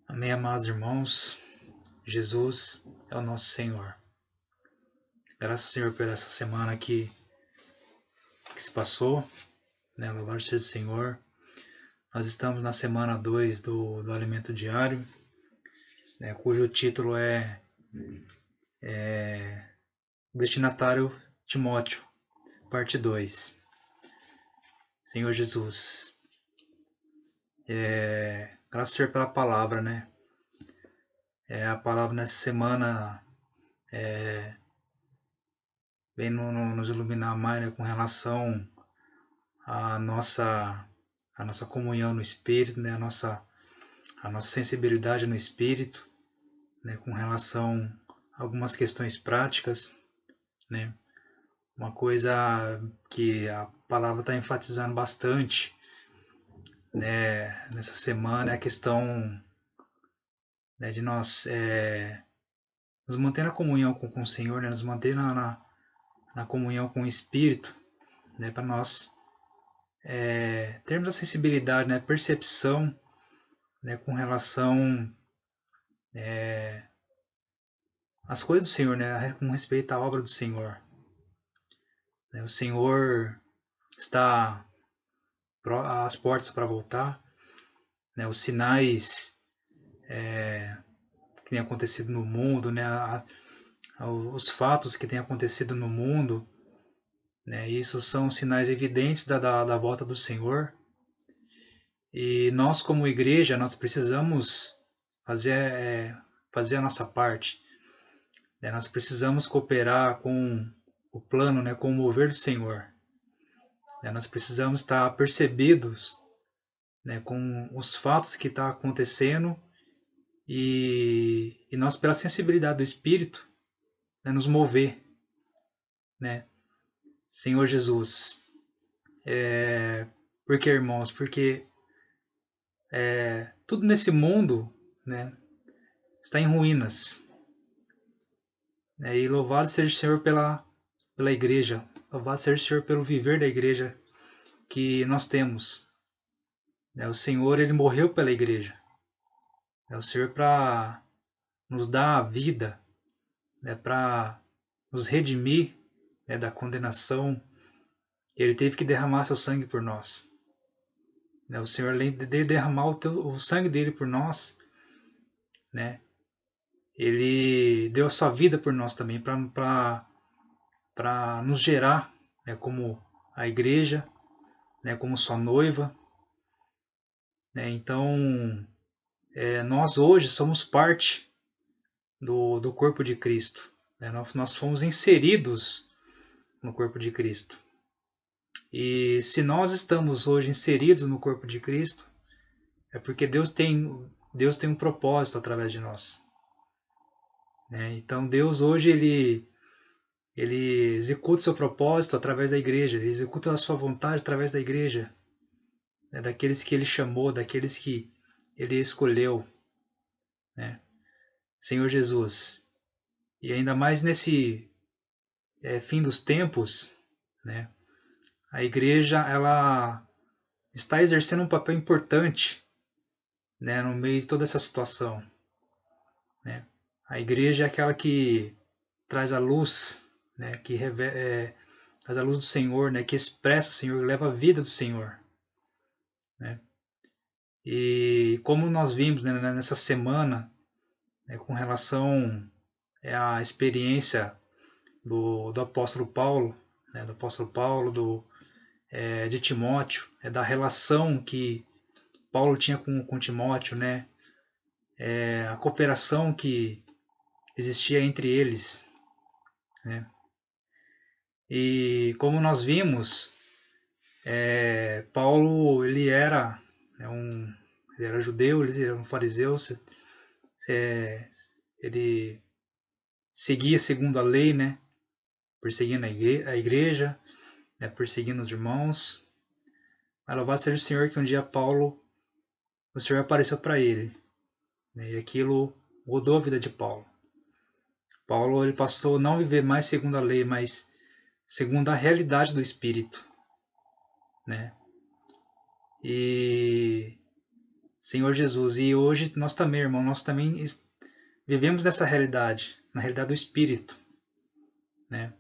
Amém, amados irmãos. Jesus é o nosso Senhor. Graças ao Senhor por essa semana que se passou, né? Louvado seja o Senhor. Nós estamos na semana 2 do Alimento Diário, né? Cujo título é Destinatário Timóteo, parte 2. Senhor Jesus, graças ao Senhor pela palavra, né? A palavra nessa semana vem nos iluminar mais, né, com relação à nossa comunhão no Espírito, né? A nossa sensibilidade no Espírito, né? Com relação a algumas questões práticas, né? Uma coisa que a palavra está enfatizando bastante, né, nessa semana é a questão, né, de nós nos manter na comunhão com o Senhor, né? Nos manter na comunhão com o Espírito, né? Para nós termos a sensibilidade, né? Percepção, né? Com relação às coisas do Senhor, né? Com respeito à obra do Senhor. Né? O Senhor está às portas para voltar, né? Os sinais que têm acontecido no mundo, né? Os fatos que têm acontecido no mundo, né? Isso são sinais evidentes da volta do Senhor. E nós, como igreja, nós precisamos fazer a nossa parte, né? Nós precisamos cooperar com o plano, né? Com o mover do Senhor. Né? Nós precisamos estar percebidos, né? Com os fatos que estão acontecendo e nós, pela sensibilidade do Espírito, né? Nos mover, né? Senhor Jesus. Por que, irmãos? Porque tudo nesse mundo, né, está em ruínas. Né? E louvado seja o Senhor pela igreja. Louvado seja o Senhor pelo viver da igreja que nós temos. Né? O Senhor, ele morreu pela igreja. É o Senhor para nos dar a vida, né, para nos redimir, né, da condenação. Ele teve que derramar seu sangue por nós. Né? O Senhor, além de derramar o sangue dele por nós, né, ele deu a sua vida por nós também, para nos gerar, né, como a igreja, né, como sua noiva. Né? Então, nós hoje somos parte do corpo de Cristo. Né? Nós fomos inseridos no corpo de Cristo. E se nós estamos hoje inseridos no corpo de Cristo, é porque Deus tem um propósito através de nós. Né? Então Deus hoje ele executa o seu propósito através da igreja, ele executa a sua vontade através da igreja, né? Daqueles que ele chamou, daqueles que ele escolheu. Né? Senhor Jesus. E ainda mais nesse fim dos tempos, né? A igreja ela está exercendo um papel importante, né, no meio de toda essa situação. Né? A igreja é aquela que traz a luz, né, que traz a luz do Senhor, né, que expressa o Senhor, que leva a vida do Senhor. Né? E como nós vimos, né, nessa semana, né, com relação à experiência do apóstolo Paulo, né, de Timóteo, da relação que Paulo tinha com Timóteo, né, a cooperação que existia entre eles. Né? E como nós vimos, Paulo ele era judeu, ele era um fariseu, ele seguia segundo a lei, né, perseguindo a igreja, né, perseguindo os irmãos. Mas louvado seja o Senhor que um dia o Senhor apareceu para ele, né, e aquilo mudou a vida de Paulo. Paulo ele passou a não viver mais segundo a lei, mas segundo a realidade do Espírito, né? E Senhor Jesus. E hoje nós também, irmão, nós também vivemos nessa realidade, na realidade do Espírito, né?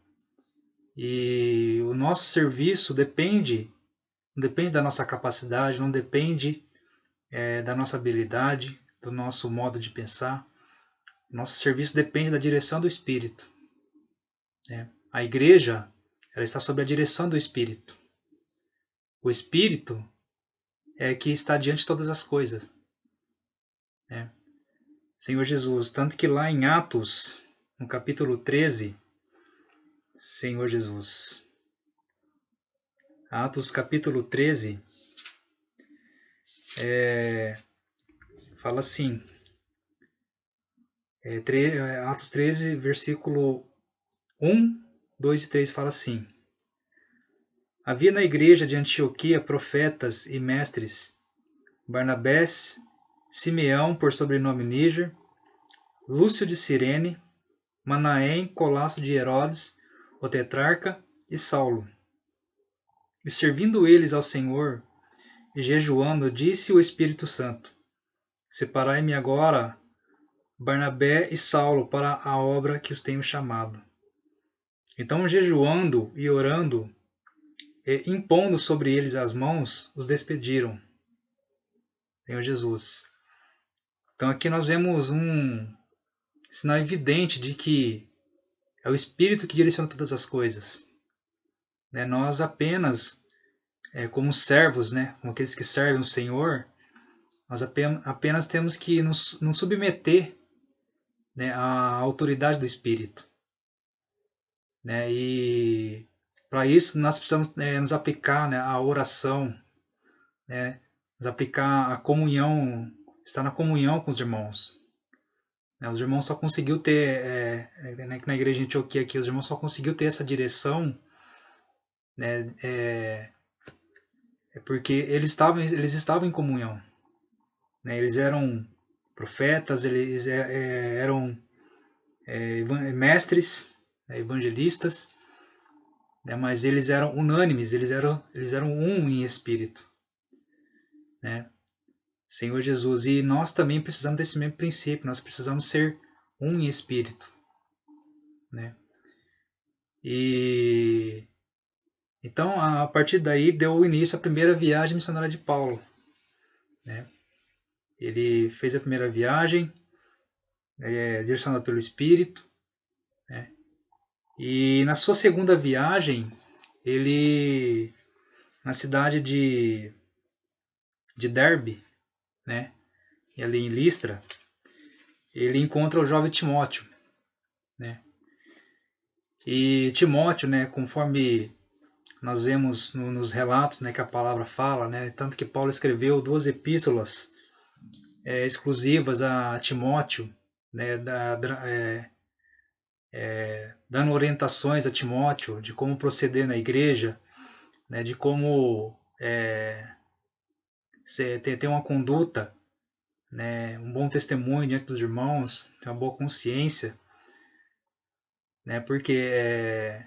E o nosso serviço não depende da nossa capacidade, não depende da nossa habilidade, do nosso modo de pensar. Nosso serviço depende da direção do Espírito, né? A igreja, ela está sob a direção do Espírito. O Espírito é que está diante de todas as coisas, né? Senhor Jesus, tanto que lá em Atos, no capítulo 13, Senhor Jesus, Atos capítulo 13, fala assim, Atos 13, versículo 1, 2 e 3 fala assim: Havia na igreja de Antioquia profetas e mestres, Barnabé, Simeão, por sobrenome Níger, Lúcio de Cirene, Manaém, Colasso de Herodes, o tetrarca, e Saulo. E servindo eles ao Senhor, e jejuando, disse o Espírito Santo: Separai-me agora Barnabé e Saulo para a obra que os tenho chamado. Então, jejuando e orando, e impondo sobre eles as mãos, os despediram. Senhor Jesus. Então aqui nós vemos um sinal evidente de que é o Espírito que direciona todas as coisas, né? Nós apenas, como servos, né, como aqueles que servem o Senhor, nós apenas temos que nos submeter, né, à autoridade do Espírito, né? E para isso nós precisamos nos aplicar, né, à oração, né, nos aplicar à comunhão, estar na comunhão com os irmãos. Os irmãos só conseguiu ter, na igreja de Antioquia aqui, os irmãos só conseguiu ter essa direção, né, porque eles estavam em comunhão, né? Eles eram profetas, eles eram mestres, né, evangelistas, né, mas eles eram unânimes, eles eram um em espírito, né? Senhor Jesus, e nós também precisamos desse mesmo princípio, nós precisamos ser um em espírito, né? E então, a partir daí, deu início à primeira viagem missionária de Paulo, né? Ele fez a primeira viagem, direcionado pelo Espírito, né? E na sua segunda viagem, ele, na cidade de Derbe, né? E ali em Listra, ele encontra o jovem Timóteo, né? E Timóteo, né, conforme nós vemos nos relatos, né, que a palavra fala, né, tanto que Paulo escreveu 2 epístolas exclusivas a Timóteo, né, dando orientações a Timóteo de como proceder na igreja, né, de como ter uma conduta, né, um bom testemunho diante dos irmãos, ter uma boa consciência, né, porque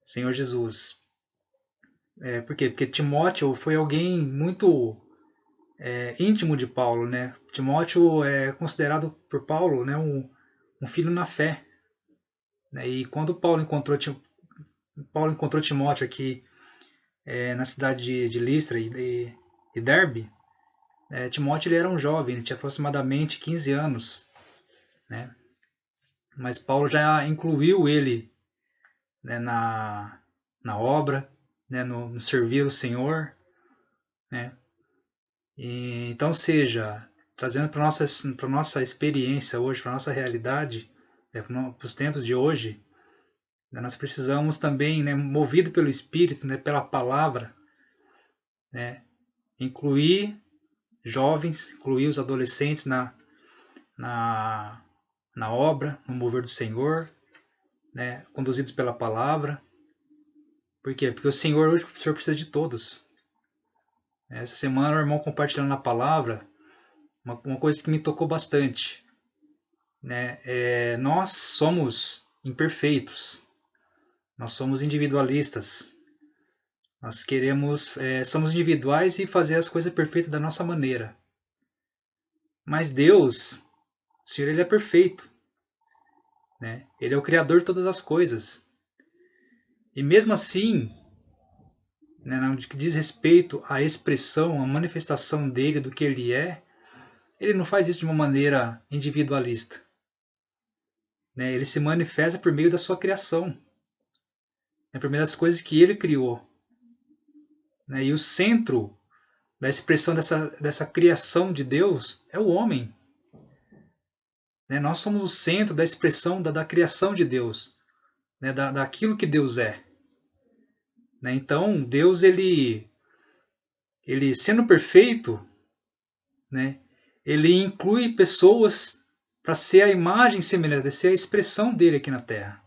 Senhor Jesus, por quê? Porque Timóteo foi alguém muito íntimo de Paulo, né? Timóteo é considerado por Paulo, né, um filho na fé, né? E quando Paulo encontrou Timóteo aqui na cidade de Listra e Derbe, Timóteo ele era um jovem, ele tinha aproximadamente 15 anos, né? Mas Paulo já incluiu ele, né, na obra, né, no servir o Senhor, né? E, então, seja, trazendo para a nossa experiência hoje, para a nossa realidade, para os tempos de hoje, né, nós precisamos também, né, movido pelo Espírito, né, pela palavra, né, incluir jovens, incluir os adolescentes na, na obra, no mover do Senhor, né, conduzidos pela palavra. Por quê? Porque o Senhor precisa de todos. Essa semana o irmão compartilhando a palavra, uma coisa que me tocou bastante, né, nós somos imperfeitos, nós somos individualistas, nós queremos, somos individuais e fazer as coisas perfeitas da nossa maneira. Mas Deus, o Senhor, ele é perfeito, né? Ele é o Criador de todas as coisas. E mesmo assim, né, no que diz respeito à expressão, à manifestação dele do que ele é, ele não faz isso de uma maneira individualista, né? Ele se manifesta por meio da sua criação, né? Por meio das coisas que ele criou, né? E o centro da expressão dessa criação de Deus é o homem, né? Nós somos o centro da expressão da criação de Deus, né? Daquilo que Deus é, né? Então, Deus, ele sendo perfeito, né? Ele inclui pessoas para ser a imagem semelhante, ser a expressão dele aqui na Terra.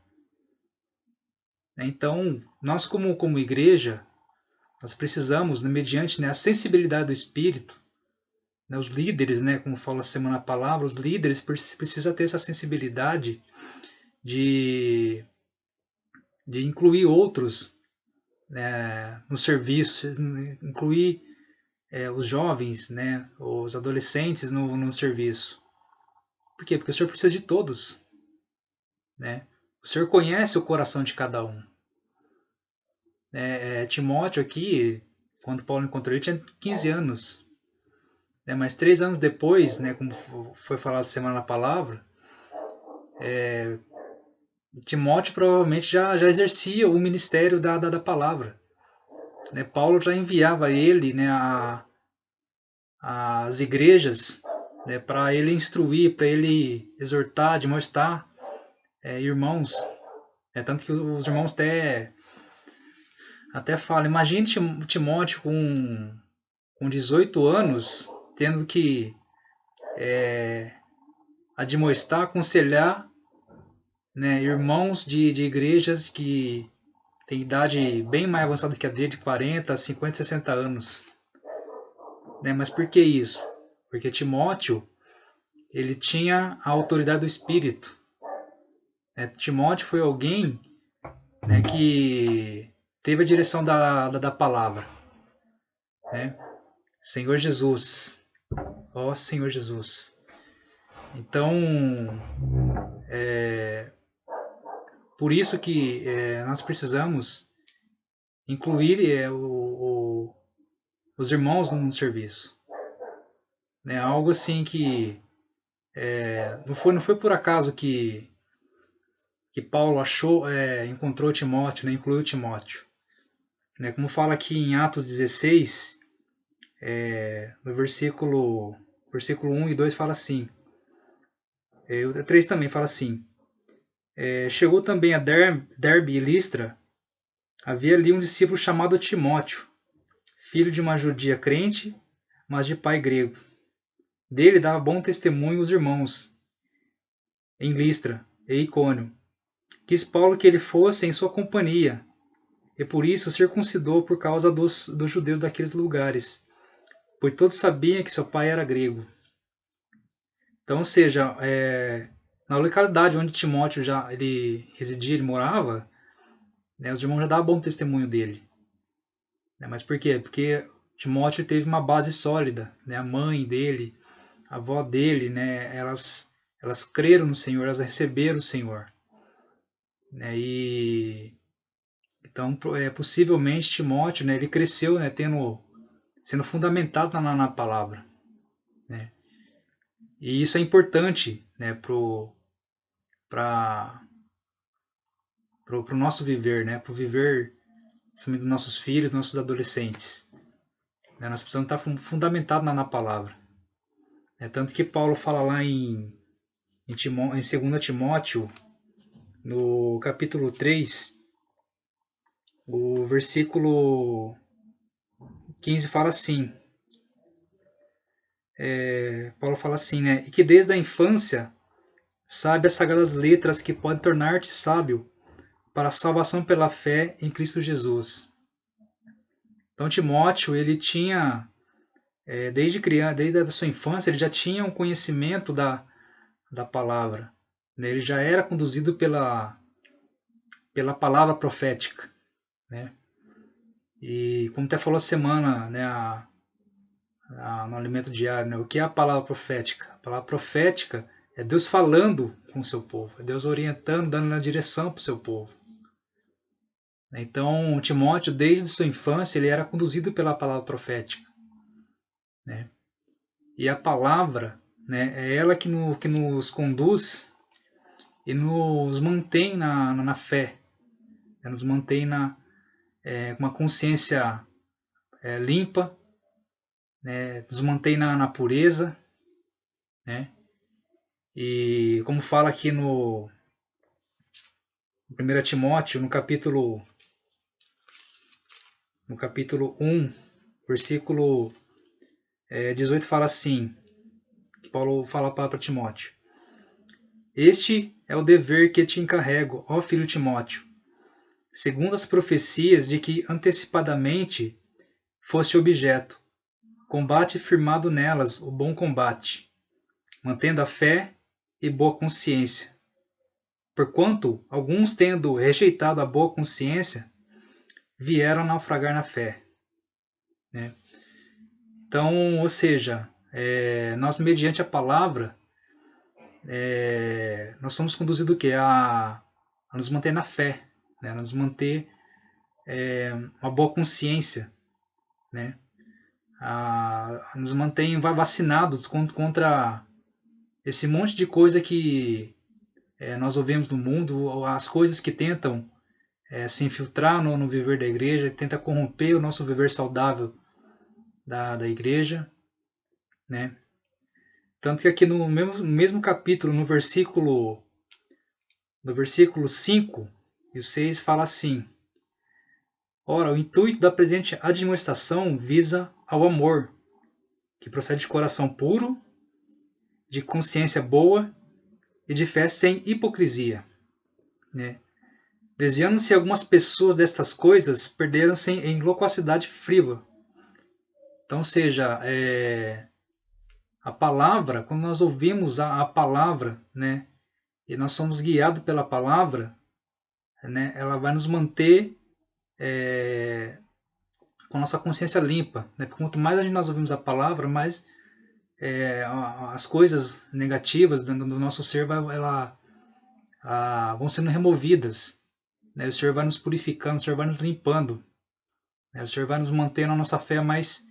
Então, nós como igreja, nós precisamos, né, mediante, né, a sensibilidade do Espírito, né, os líderes, né, como fala a semana a palavra, os líderes precisam ter essa sensibilidade de, de incluir outros, né, no serviço, incluir os jovens, né, os adolescentes no serviço. Por quê? Porque o Senhor precisa de todos, né? O Senhor conhece o coração de cada um. Timóteo aqui, quando Paulo encontrou ele, tinha 15 anos. Né? Mas 3 anos depois, né, como foi falado semana na palavra, Timóteo provavelmente já exercia o ministério da palavra. Né? Paulo já enviava ele, né, às igrejas, né, para ele instruir, para ele exortar, demonstrar irmãos. Tanto que os irmãos até falam, imagine Timóteo com 18 anos, tendo que admoestar, aconselhar, né, irmãos de igrejas que têm idade bem mais avançada que a dele, de 40, 50, 60 anos. Né? Mas por que isso? Porque Timóteo, ele tinha a autoridade do Espírito. Né? Timóteo foi alguém, né, que teve a direção da palavra. Né? Senhor Jesus. Ó Senhor Jesus. Então, por isso que nós precisamos incluir os irmãos no serviço. Né? Algo assim que não foi por acaso que Paulo encontrou Timóteo, né? Incluiu Timóteo. Né? Como fala aqui em Atos 16, no versículo 1 e 2 fala assim, o 3 também fala assim, chegou também a Derbe e Listra, havia ali um discípulo chamado Timóteo, filho de uma judia crente, mas de pai grego. Dele dava bom testemunho os irmãos em Listra e Icônio. Quis Paulo que ele fosse em sua companhia, e por isso circuncidou por causa dos judeus daqueles lugares, pois todos sabiam que seu pai era grego. Então, ou seja, na localidade onde Timóteo ele residia, ele morava, né, os irmãos já davam bom testemunho dele. Né, mas por quê? Porque Timóteo teve uma base sólida, né, a mãe dele, a avó dele, né, elas creram no Senhor, elas receberam o Senhor. Né, e então, possivelmente Timóteo, né, ele cresceu, né, sendo fundamentado na palavra. Né? E isso é importante, né, para o nosso viver, né, para o viver dos nossos filhos, dos nossos adolescentes. Né? Nós precisamos estar fundamentados na palavra. Tanto que Paulo fala lá em 2 Timóteo, no capítulo 3, o versículo 15 fala assim, Paulo fala assim, né? E que desde a infância sabe as sagradas letras que podem tornar-te sábio para a salvação pela fé em Cristo Jesus. Então Timóteo, ele tinha, desde criança, desde a sua infância, ele já tinha um conhecimento da palavra. Né? Ele já era conduzido pela palavra profética. Né? E como até falou a semana, né, no alimento diário, né? O que é a palavra profética? A palavra profética é Deus falando com o seu povo, é Deus orientando, dando a direção para o seu povo. Então, Timóteo, desde sua infância, ele era conduzido pela palavra profética, né? E a palavra, né, é ela que nos conduz e nos mantém na fé, né? Nos mantém com uma consciência limpa, né? Nos mantém na pureza, né? E como fala aqui no 1 Timóteo, no capítulo 1, versículo 18, fala assim, que Paulo fala para Timóteo: Este é o dever que te encarrego, ó filho Timóteo, segundo as profecias de que antecipadamente foste objeto. Combate firmado nelas o bom combate, mantendo a fé e boa consciência. Porquanto alguns, tendo rejeitado a boa consciência, vieram naufragar na fé. Né? Então, ou seja, nós mediante a palavra, nós somos conduzidos o quê? A nos manter na fé, né? A nos manter uma boa consciência, né? A nos mantém vacinados contra esse monte de coisa que nós ouvimos no mundo, as coisas que tentam se infiltrar no viver da igreja, tenta corromper o nosso viver saudável da igreja, né? Tanto que aqui no mesmo capítulo, no versículo 5 e o 6, fala assim: Ora, o intuito da presente admoestação visa ao amor, que procede de coração puro, de consciência boa e de fé sem hipocrisia, né? Desviando-se algumas pessoas destas coisas, perderam-se em loquacidade frívola. Então, seja, a palavra, quando nós ouvimos a palavra, né, e nós somos guiados pela palavra, né, ela vai nos manter com a nossa consciência limpa, né? Porque quanto mais nós ouvimos a palavra, mais as coisas negativas do nosso ser vão sendo removidas, né? O Senhor vai nos purificando, o Senhor vai nos limpando, né? O Senhor vai nos mantendo a nossa fé mais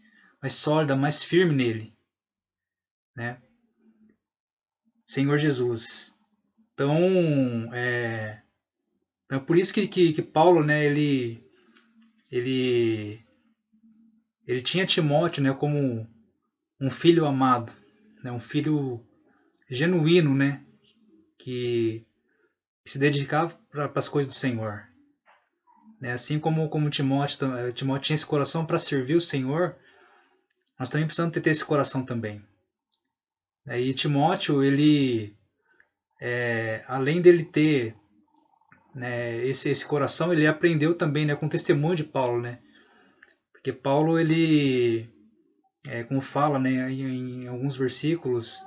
sólida, mais firme nele, né? Senhor Jesus. Então, então é por isso que Paulo, né, ele, ele tinha Timóteo, né, como um filho amado, né, um filho genuíno, né, que se dedicava para as coisas do Senhor. Né? Assim como Timóteo tinha esse coração para servir o Senhor, nós também precisamos ter esse coração também. E Timóteo, ele, além dele ter, né, esse coração, ele aprendeu também, né, com o testemunho de Paulo, né? Porque Paulo, ele, como fala, né, em alguns versículos,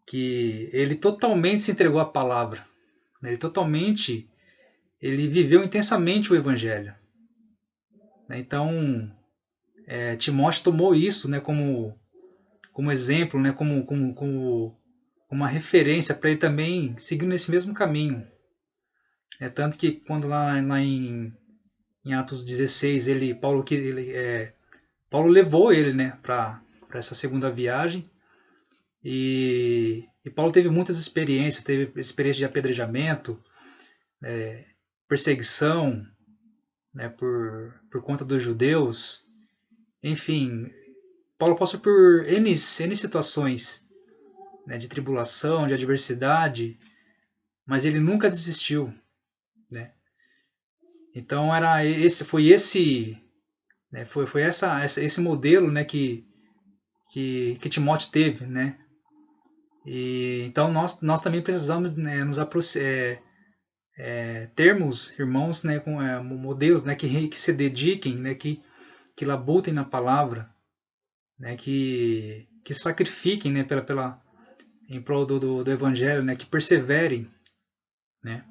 que ele totalmente se entregou à palavra, né? Ele viveu intensamente o evangelho, né? Então, Timóteo tomou isso, né, como exemplo, né, como uma referência para ele também seguir nesse mesmo caminho. Tanto que quando lá em Atos 16, Paulo levou ele, né, para essa segunda viagem, e Paulo teve muitas experiências, teve experiência de apedrejamento, perseguição, né, por conta dos judeus, enfim, Paulo passou por N situações, né, de tribulação, de adversidade, mas ele nunca desistiu, né? Então foi esse modelo, né, que Timóteo teve, né? E então nós também precisamos, né, termos irmãos, né, com modelos, né, que se dediquem, né, que labutem na palavra, né, que sacrifiquem, né, em prol do evangelho, né, que perseverem, né?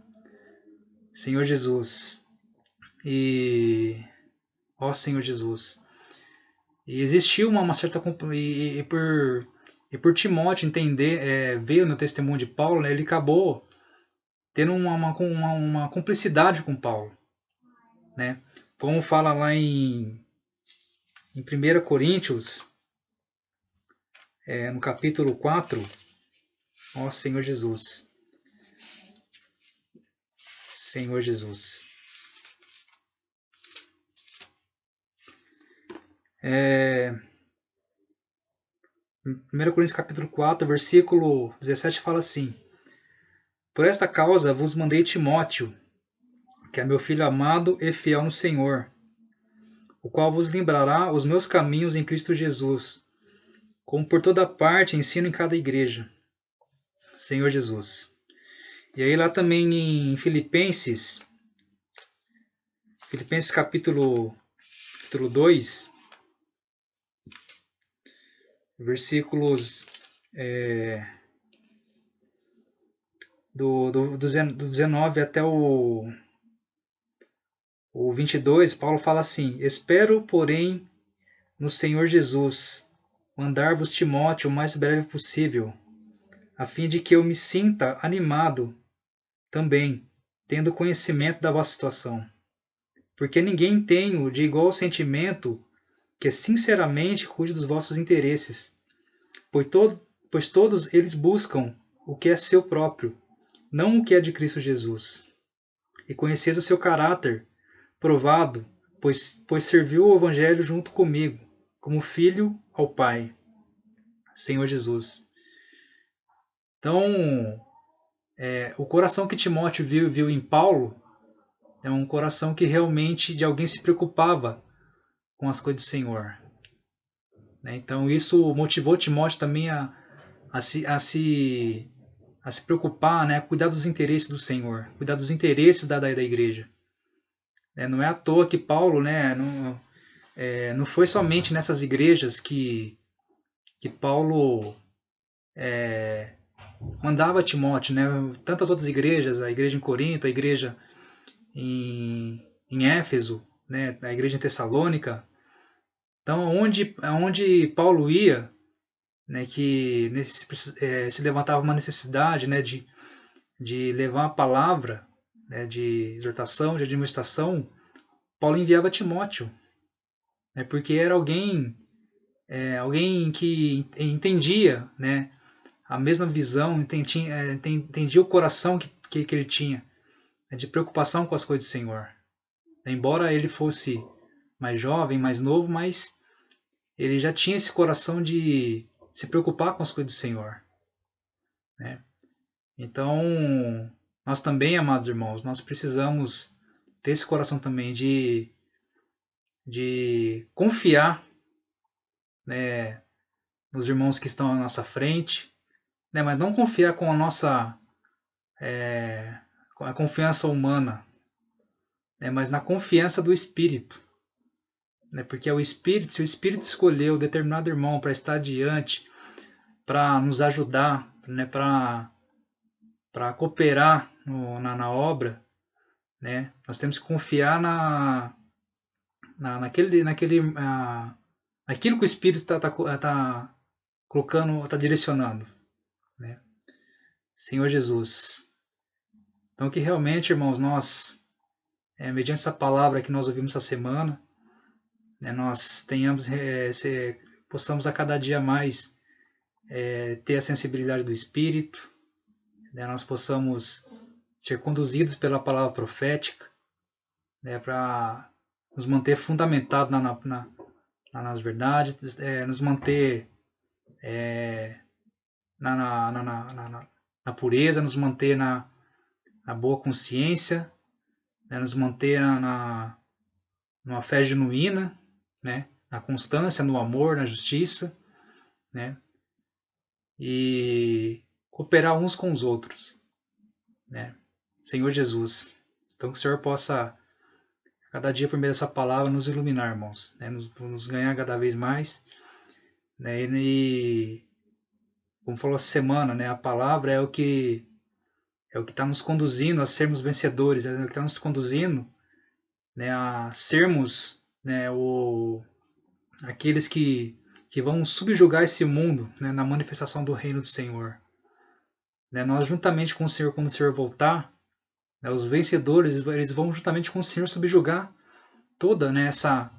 Senhor Jesus. E ó Senhor Jesus. E existiu uma certa... E por Timóteo entender, veio no testemunho de Paulo, né, ele acabou tendo uma cumplicidade com Paulo, né? Como fala lá em 1 Coríntios, no capítulo 4, ó Senhor Jesus, Senhor Jesus. É, 1 Coríntios capítulo 4, versículo 17 fala assim: Por esta causa vos mandei Timóteo, que é meu filho amado e fiel no Senhor, o qual vos lembrará os meus caminhos em Cristo Jesus, como por toda parte ensino em cada igreja. Senhor Jesus. E aí lá também em Filipenses capítulo 2, versículos do 19 até o 22, Paulo fala assim: Espero, porém, no Senhor Jesus, mandar-vos Timóteo o mais breve possível, a fim de que eu me sinta animado também, tendo conhecimento da vossa situação. Porque ninguém tenho de igual sentimento que sinceramente cuide dos vossos interesses, pois todos eles buscam o que é seu próprio, não o que é de Cristo Jesus. E conheceis o seu caráter, provado, pois serviu o Evangelho junto comigo, como filho ao Pai, Senhor Jesus. Então, o coração que Timóteo viu em Paulo é um coração que realmente de alguém se preocupava com as coisas do Senhor. Né? Então, isso motivou Timóteo também a se preocupar, né? A cuidar dos interesses do Senhor, cuidar dos interesses da igreja. Não é à toa que Paulo, né, não foi somente nessas igrejas que Paulo mandava Timóteo, né? Tantas outras igrejas, a igreja em Corinto, a igreja em Éfeso, né? A igreja em Tessalônica. Então, onde Paulo ia, né, que se levantava uma necessidade, né, de levar a palavra, né, de exortação, de administração, Paulo enviava Timóteo, né, porque era alguém que entendia, né, a mesma visão, entendia o coração que ele tinha, né, de preocupação com as coisas do Senhor. Embora ele fosse mais jovem, mais novo, mas ele já tinha esse coração de se preocupar com as coisas do Senhor. Né? Então, nós também, amados irmãos, nós precisamos ter esse coração também de confiar, né, nos irmãos que estão à nossa frente, né, mas não confiar com com a confiança humana, né, mas na confiança do Espírito. Né, porque é o Espírito, se o Espírito escolheu determinado irmão para estar diante, para nos ajudar, né, para cooperar na obra, né, nós temos que confiar naquilo que o Espírito tá colocando, está direcionando. Né? Senhor Jesus. Então que realmente, irmãos, nós, mediante essa palavra que nós ouvimos essa semana, né, nós possamos a cada dia mais ter a sensibilidade do Espírito, né, nós possamos ser conduzidos pela palavra profética, né, para nos manter fundamentados nas verdades, nos manter na pureza, nos manter na boa consciência, né, nos manter numa fé genuína, né, na constância, no amor, na justiça, né, e cooperar uns com os outros. Né? Senhor Jesus. Então que o Senhor possa, cada dia por meio dessa palavra, nos iluminar, irmãos, né, nos ganhar cada vez mais. Né, e como falou essa semana, né, a palavra é o que está nos conduzindo a sermos vencedores, é o que está nos conduzindo, né, a sermos, né, aqueles que vão subjugar esse mundo, né, na manifestação do reino do Senhor. Né, nós, juntamente com o Senhor, quando o Senhor voltar, né, os vencedores, eles vão juntamente com o Senhor subjugar toda, né, essa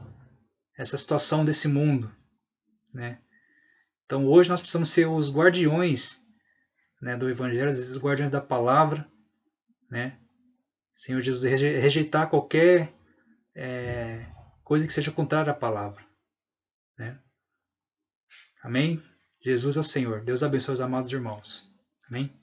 situação desse mundo. Né? Então hoje nós precisamos ser os guardiões, né, do Evangelho, os guardiões da palavra, né? Senhor Jesus, rejeitar qualquer coisa que seja contrária à palavra. Né? Amém? Jesus é o Senhor. Deus abençoe os amados irmãos. Amém?